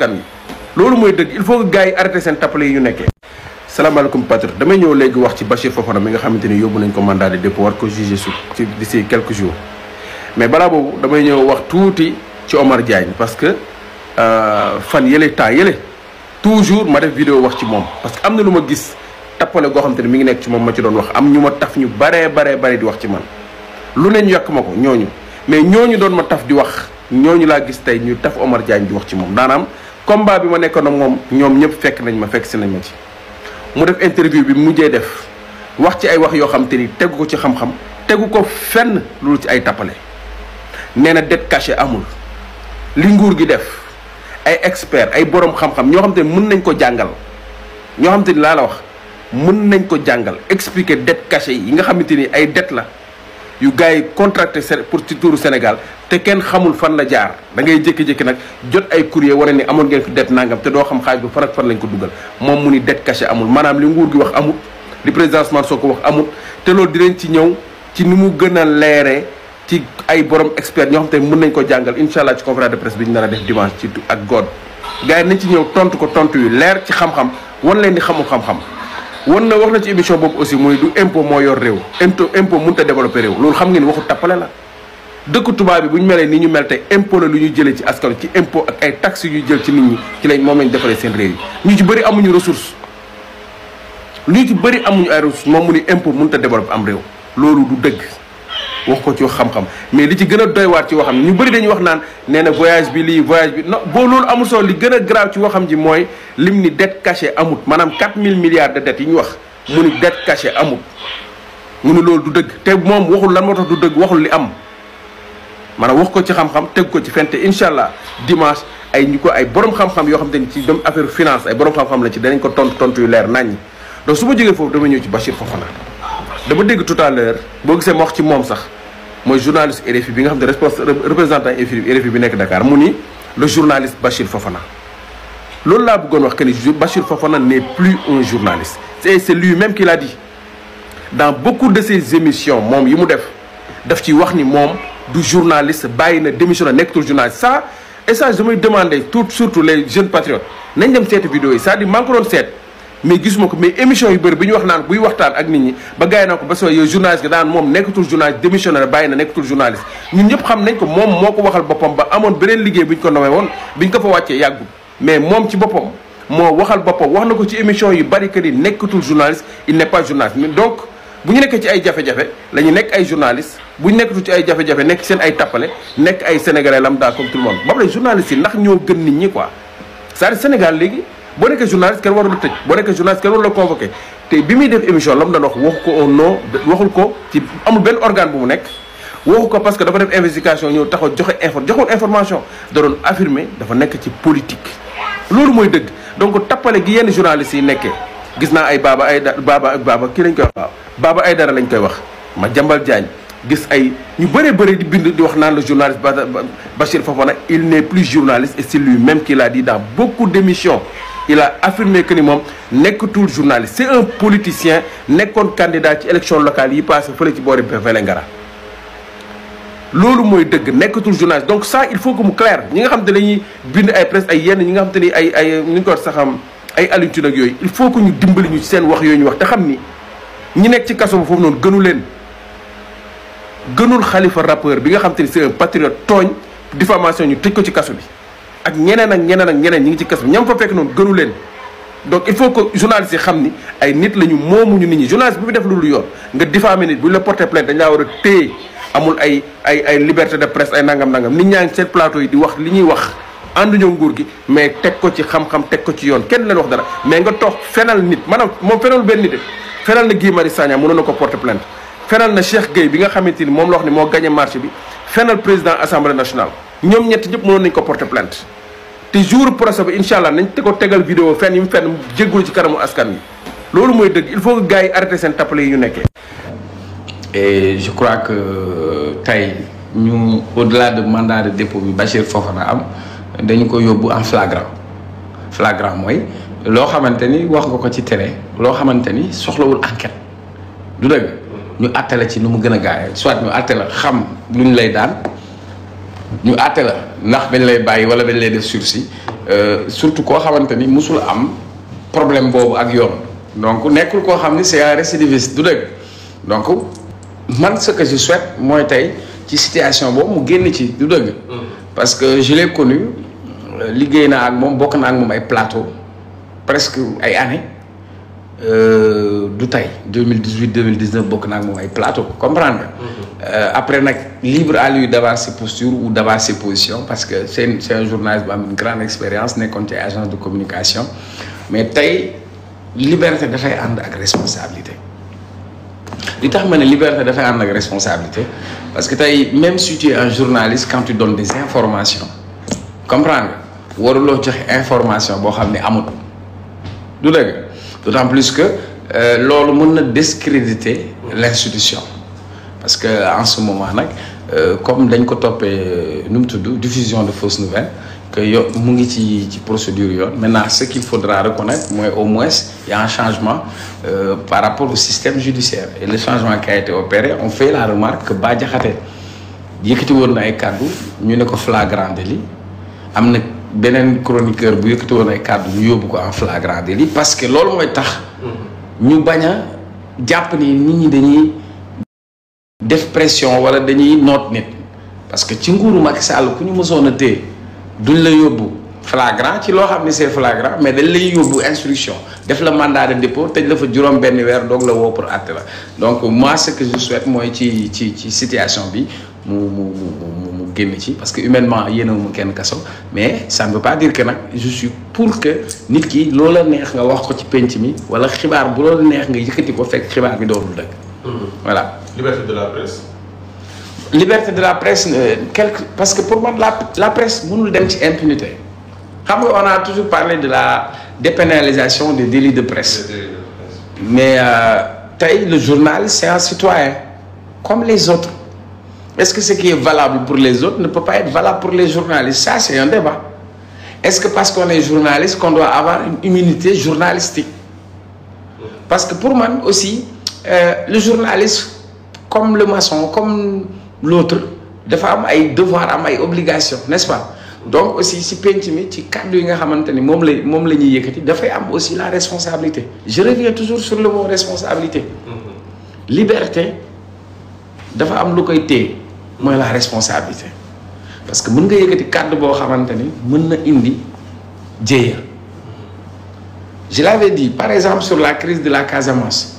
askan wi loolu mooy dëgg. Il faut que gars yi arrêté seen tappale yi ñu nekkee. salaamaaleykum patriote damay ñëw léegi wax ci Bachir Fofana mi nga xamante ni yóbbu nañ ko mandat de dépôt war ko jugé ci d'ici quelques jours mais balaa boobu damay ñëw wax tuuti ci Omar Diagne parce que fan yële temps yële toujours ma def vidéo wax ci moom parce que am na lu ma gis tappale goo xamante ni mi ngi nekk ci moom ma ci doon wax am ñu ma taf ñu bare di wax ci man lu ne ñu yàq ma ko ñooñu mais ñooñu doon ma taf di wax ñooñu laa gis tey ñu taf Omar Diagne di wax ci moom daanaam combat bi ma nekkoon ak moom ñoom ñëpp fekk si nañ ma ci mu def interview bi mujjee def wax ci ay wax yoo xam te ni tegu ko ci xam-xam tegu ko fenn loolu ci ay tappale nee na dette cachée amul li nguur gi def ay expert ay borom xam-xam ñoo xam te ni mën nañ ko jàngal ñoo xam te ni laa la wax mën nañ ko jàngal expliquer dette cachée yi nga xamante ni ay dette la yu gars yi contracté pour ci tuuru Sénégal te kenn xamul fan la jaar da ngay jékki-jékki nag jot ay courrier wane ni amoon ngeen fi dette nangam te doo xam xaalis bi fan ak fan lañ ko dugal moom mu ni dette cachée amul maanaam li nguur gi wax amut li président Ousmane Sonko wax amut te loolu dinañ ci ñëw ci ni mu gën a leeree ci ay borom expert ñoo xam te mën nañ ko jàngal incha allah ci conférence de presse bi ñu nar a def dimanche ci ak God gars yi nañ ci ñëw tontu ko tontu yu leer ci xam-xam wan leen di xamul xam-xam wan na wax na ci émission boobu aussi muy du impôt moo yor réew impôt mënut a développé réew loolu xam ngeen waxu tappale la dëkk tubaab bi bu ñu melee ni ñu mel te impôt la lu ñu jëlee ci askan ci impôt ak ay taxes yu jël ci nit ñi ci lañ moom lañ defaree seen réew yi ñu ci bëri amuñu ressource ñu ci bëri amuñu ay ressource moom mu ni impôt mënut a développé am réew loolu du dëgg wax ko ci xam-xam mais li ci gën a doy waat ci waxam ñu bëri dañuy wax naan nee na voyage bi lii voyage bi non boo loolu amul solo li gën a grave ci waxam ji mooy lim ni dette cachée amut maanaam 4000 milliards de dettes yi ñu wax mu ni dette cachée amut mu ni loolu du dëgg te moom waxul lan moo tax du dëgg waxul li am maanaam wax ko ci xam-xam teg ko ci fente incha allah dimanche ay ñu ko ay borom xam-xam yoo xam te ni ci dem affaire finance ay borom xam-xam la ci danañ ko tontu yu leer naññi donc su ma jógee foofu dama ñëw ci Bachir Fofana dama dégg tout à l'heure boo gisee ma wax ci moom sax mooy journaliste RFI bi nga xam ne représentant RFI bi nekk Dakar mu ni le journaliste Bachir Fofana loolu laa bëggoon wax que ni Bachir Fofana n'est plus un journaliste c'est lui-même qui l'a dit dans beaucoup de ses émissions moom yi mu daf ci wax ni moom du journaliste bàyyi na démissionné nekkatul journaliste ça et ça damay demander surtout les jeunes patriotes nañ dem seeti vidéo yi c'est-à-dire maa ngi ko doon seet mais gisuma ko mais émission yu bëri bi ñu wax naan buy waxtaan ak nit ñi ba gars yi naa ko ba soo yow journaliste nga daan moom nekkatul journaliste démissionnaire bàyyi na nekkatul journaliste ñun ñëpp xam nañ ko moom moo ko waxal boppam ba amoon beneen liggéey bu ñu ko nomee woon bi ñu ko fa wàccee yàggul mais moom ci boppam moo waxal boppam wax na ko ci émission yu bëri que ni nekkatul journaliste il n'est pas journaliste mais donc bu ñu nekkee ci ay jafe-jafe la ñu nekk ay journaliste bu ñu nekkatul ci ay jafe-jafe nekk seen ay tappale nekk ay sénégalais lambda comme tout le monde ba pare journaliste yi ndax ñoo gën nit ñi quoi c'est-à-dire Sénégal léegi boo nekkee journaliste kenn warul la tëj boo nekkee journaliste kenn warul la convoqué te bi muy def émission la mu doon wax waxu ko au nom waxul ko ci amul benn organe bu mu nekk waxu ko parce que dafa def investigation ñëw taxaw joxoon information da doon affirmer dafa nekk ci politique loolu mooy dëgg donc tappale gi yenn journalistes yi nekkee gis naa ay Baba kii lañ koy wax waaw Baba Aïdara lañ koy wax Madiambal Diagne gis ay ñu bëri di bind di wax naan le journaliste Bachir Fofana il n'est plus journaliste et c'est lui-même qui l'a dit dans beaucoup d'émissions il a affirmé que ni moom nekkatul journaliste c'est un politicien nekkoon candidat ci élection locale yi passé fële ci boori Vélingara loolu mooy dëgg nekkatul journaliste donc ça il faut que mu clair ñi nga xam te dañuy bind ay presse ay yenn ñi nga xam te ni ay ni ñu ko saxam ay alintune ak yooyu il faut que ñu dimbali ñu ci seen wax yooyu ñu wax te xam ni ñi nekk ci kaso ba foofu noonu gënul Khalifa rappeur bi nga xam te ni c'est un patriote tooñ diffamation ñu tëj ko ci kaso bi ak ñeneen ñi ngi ci kaso bi ñam fa fekk noonu gënu leen donc il faut que journalistes yi xam ni ay nit la ñu moomuñu nit ñi journaliste bu fi def lu yoon nga diffamer nit bu ñu la porter plainte dañ laa war a téye amul ay liberté de presse ay nangam nit ñaa ngi seen plateau yi di wax li ñuy wax ànduñoo nguur gi mais teg ko ci xam-xam teg ko ci yoon kenn leen wax dara mais nga toog fenal nit maanaam moom fenal benn nit de fenal na Guy Marius Sagna mënoon na ko porter plainte fenal na Cheikh Gueye bi nga xamante ni moom la wax ni moo gagné marché bi fenal président assemblée nationale ñoom ñett ñëpp mënoon nañu ko porter plainte te jour procès bi incha allah nañ te ko tegal vidéo fenn yi mu fenn jéggul ci kanamu askan wi loolu mooy dëgg il faut que gars yi arrêté seen tappale yi ñu nekkee. et je crois que tey ñu au-delà de mandat de dépôt bi Bachir Fofana am dañu ko yóbbu en flagrant mooy loo xamante ni wax nga ko ci télé loo xamante ni soxlawul enquête du dëgg ñu àtte la ci nu mu gën a gaawee soit ñu àtte la xam luñ lay daan ñu àtte la ndax dañ lay bàyyi wala dañ lay def sursis surtout koo xamante ni musul am problème boobu ak yoon donc nekkul koo xam ni c'est un récidiviste du dëgg donc man ce que je souhaite mooy tey ci situation boobu mu génn ci du dëgg parce que je l'ai connu liggéey naa ak moom bokk naa ak moom ay plateau presque ay années du tey 2018 2019 bokk naa ak moom ay plateau comprendre nga après nag libre à lui d'avoir ses postures ou d'avoir ses positions parce que c'est un journaliste bu am une grande expérience nekkoon ci agence de communication mais tey liberté dafay ànd ak responsabilité li tax ma ne liberté dafay ànd ak responsabilité parce que tey même si tu es un journaliste quand tu donnes des informations comprendre nga waruloo joxe information boo xam ne amul du dëgg d'autant plus que loolu mën na discréditer l'institution parce que en ce moment nag comme dañ ko toppee nu mu tudd diffusion de fausses nouvelles que yo mu ngi ci procédure yoon maintenant ce qu'il faudra reconnaître mooy au moins il y a un changement par rapport au système judiciaire et le changement qui a été opéré on fait la remarque que Bah Diakhaté yëkkati woon na ay kàddu ñu ne ko flagrant délit am na beneen chroniqueur bu yëkkati woon ay kàddu ñu yóbbu ko en flagrant délit parce que loolu mooy tax ñu bañ a jàpp ni nit ñi dañuy def pression wala dañuy noot nit parce que ci nguuru Macky Sall ku ñu mësoon a téye duñ la yóbbu flagrant ci loo xam ne c'est flagrant mais dañ lay yóbbu instruction def la mandat de dépôt tëj la fa juróom benn weer doog la woo pour àtte la donc moi ce que je souhaite mooy ci situation bi mu génn ci parce que humainement yéenewuma kenn kaso mais ça ne veut pas dire que nag je suis pour que nit ki loola neex nga wax ko ci penc mi wala xibaar bu loola neex nga yëkkati ko fekk xibaar bi doonul dëgg voilà. liberté de la presse. liberté de la presse parce que pour man la presse mënul dem ci impunité xam nga on a toujours parlé de la dépénalisation des délits de presse mais tey le journaliste c'est un citoyen comme les autres est-ce que ce qui est valable pour les autres ne peut pas être valable pour les journalistes ça c'est un débat est-ce que parce qu'on est journaliste qu'on doit avoir une immunité journalistique parce que pour man aussi le journaliste comme le maçon comme l'autre dafa am ay devoir am ay obligations n'est-ce pas donc aussi si penc mi ci kàddu yi nga xamante ni moom la ñuy yëkkati dafay am aussi la responsabilité je reviens toujours sur le mot responsabilité liberté dafa am lu koy téye mooy la responsabilité parce que mën nga yëkkati kàddu boo xamante ni mën na indi jéeya je l'avais dit par exemple sur la crise de la Casamance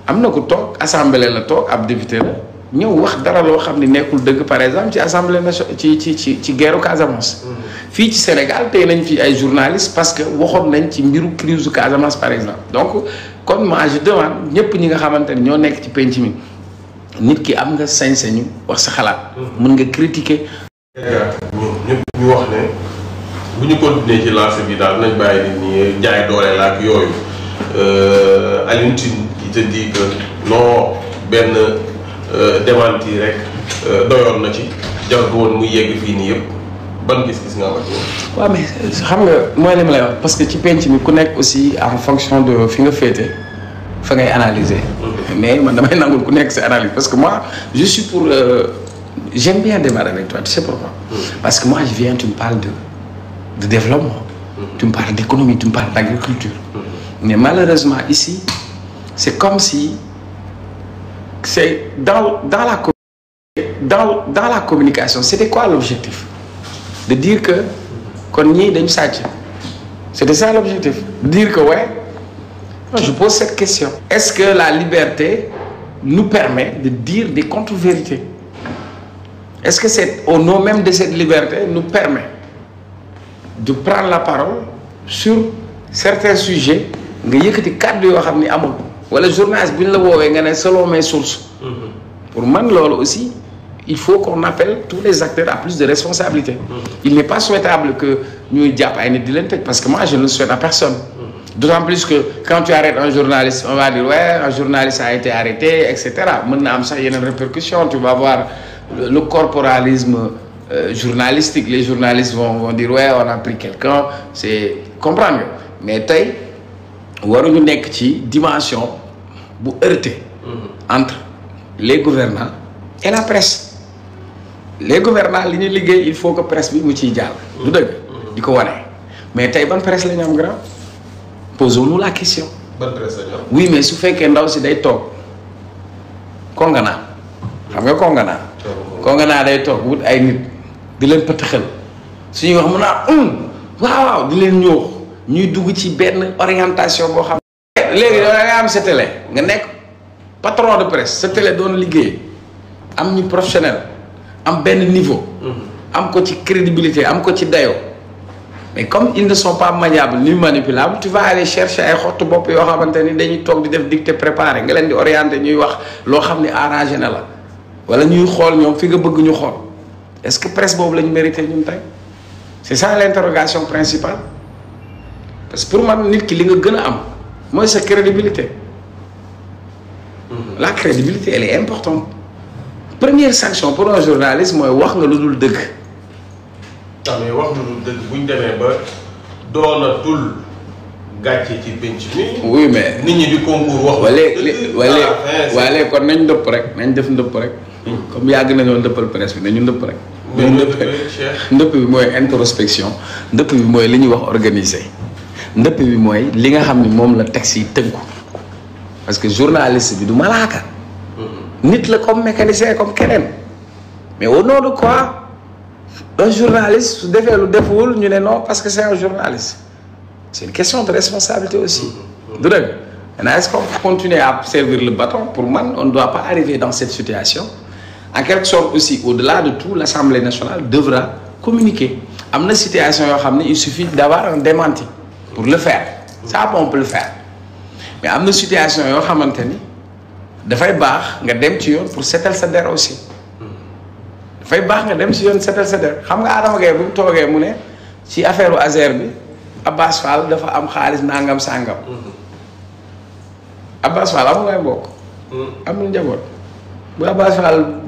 am na ku toog assemblée la toog ab député la ñëw wax dara loo xam ne nekkul dëgg par exemple ci assemblée nationale ci guerru Casamance. fii ci Sénégal tey nañ fi ay journalistes parce que waxoon nañ ci mbiru crise Casamance par exemple donc kon moi je demande ñëpp ñi nga xamante ne ñoo nekk ci penc mi nit ki am nga sañ-sañu wax sa xalaat. mën nga critiquer. ñëpp ñu wax ne bu ñu continuer ci lancé bi daal nañ bàyyi nit ñi jaay doole la ak yooyu Alioune Tine qui te dit que non benn. démenti rek doyoon na ci jarul woon muy yegg fii nii yëpp ban gis-gis nga am ak yow. waaw mais xam nga mooy li ma lay wax parce que ci penc mi ku nekk aussi en fonction de fi nga féete fa ngay analyser. mais man damay nangul ku nekk sa analyse parce que moi je suis pour j'aime bien démarrer avec toi tu sais pourquoi. parce que moi je viens tu me parles de développement. tu me parles d'économie tu me parles d'agriculture. mais malheureusement ici c'est comme si. c'est dans la communication c'était quoi l'objectif de dire que kon ñii dañu sàcc c'était ça l'objectif de dire que ouais je pose cette question est-ce que la liberté nous permet de dire des contre-vérités est-ce que c'est au nom même de cette liberté nous permet de prendre la parole sur certains sujets nga yëkkati kàddu yoo xam ni amul wala journaliste bu ñu la woowee nga ne selon mes sources. pour man loolu aussi il faut qu'on appelle tous les acteurs à plus de responsabilité. il n'est pas souhaitable que ñuy jàpp ay nit di leen tëj parce que moi je ne le souhaite à personne. d'autant plus que quand tu arrêtes un journaliste on va dire ouais un journaliste a été arrêté et cetera mën na am sax yeneen répercussions tu vas voir le corporalisme journalistique les journalistes vont dire ouais on a pris quelqu'un c'est comprendre nga mais tey. waruñu nekk ci dimension bu heurté entre les gouvernants et la presse les gouvernants li ñuy liggéey il faut que presse bi mu ciy jàll. du dëgg. di ko wane mais tey ban presse la ñu am grand posons-nous la question. ban presse la ñu am. oui mais su fekkee ndaw si day toog konganaa xam nga konganaa. konganaa day toog wut ay nit di leen pëtëxal suñuy wax mu naan waaw di leen ñëw ñuy dugg ci benn orientation boo xam. léegi da nga am sa télé nga nekk patron de presse sa télé doon liggéey am ñu professionnel am benn niveau. am ko ci crédibilité am ko ci dayoo. mais comme ils ne sont pas maniables ni manipulables tu vas aller chercher ay xottu bopp yoo xamante ni dañuy toog di def dictée préparé nga leen di orienté ñuy wax loo xam ni arrangé na la wala ñuy xool ñoom fi nga bëgg ñu xool est-ce que presse boobu lañ mérité ñun tey c'est ça l'interrogation principale parce que pour man nit ki li nga gën a am mooy sa crédibilité. La crédibilité elle est importante. Première sanction pour un journaliste mooy wax nga lu dul dëgg. waaw mais wax lu dul dëgg bu ñu demee ba doonatul gàcce ci penc mi. oui mais nit ñi di concours wax. wala kon nañ ndëpp rek nañ def ndëpp rek. comme yàgg nañoo ndëppal presse bi nañu ndëpp rek. ndëpp bi mooy introspection ndëpp bi mooy li ñuy wax organiser ndëpp bi mooy li nga xam ne moom la texte yi tënku parce que journaliste bi du malaaka. nit la comme mécanicien comme keneen mais au nom de quoi un journaliste su defee lu defuwul ñu ne non parce que c'est un journaliste c'est une question de responsabilité aussi. du dëgg maintenant est-ce qu'on peut continuer à servir le bâton pour man on ne doit pas arriver dans cette situation en quelque sorte aussi au-delà de tout l'Assemblée nationale devra communiquer am na situation yoo xam ne il suffit d'avoir un démenti pour le faire ça on peut le faire mais am na situation yoo xamante ni dafay baax nga dem ci yoon pour setal sa der aussi dafay baax nga dem ci yoon setal sa der xam nga Adama Gaye bu mu toogee mu ne ci affaire u Azer bi Abbas Fall dafa am xaalis nangam sangam Abbas Fall amul ay mbokk amul njaboot bu Abbas Fall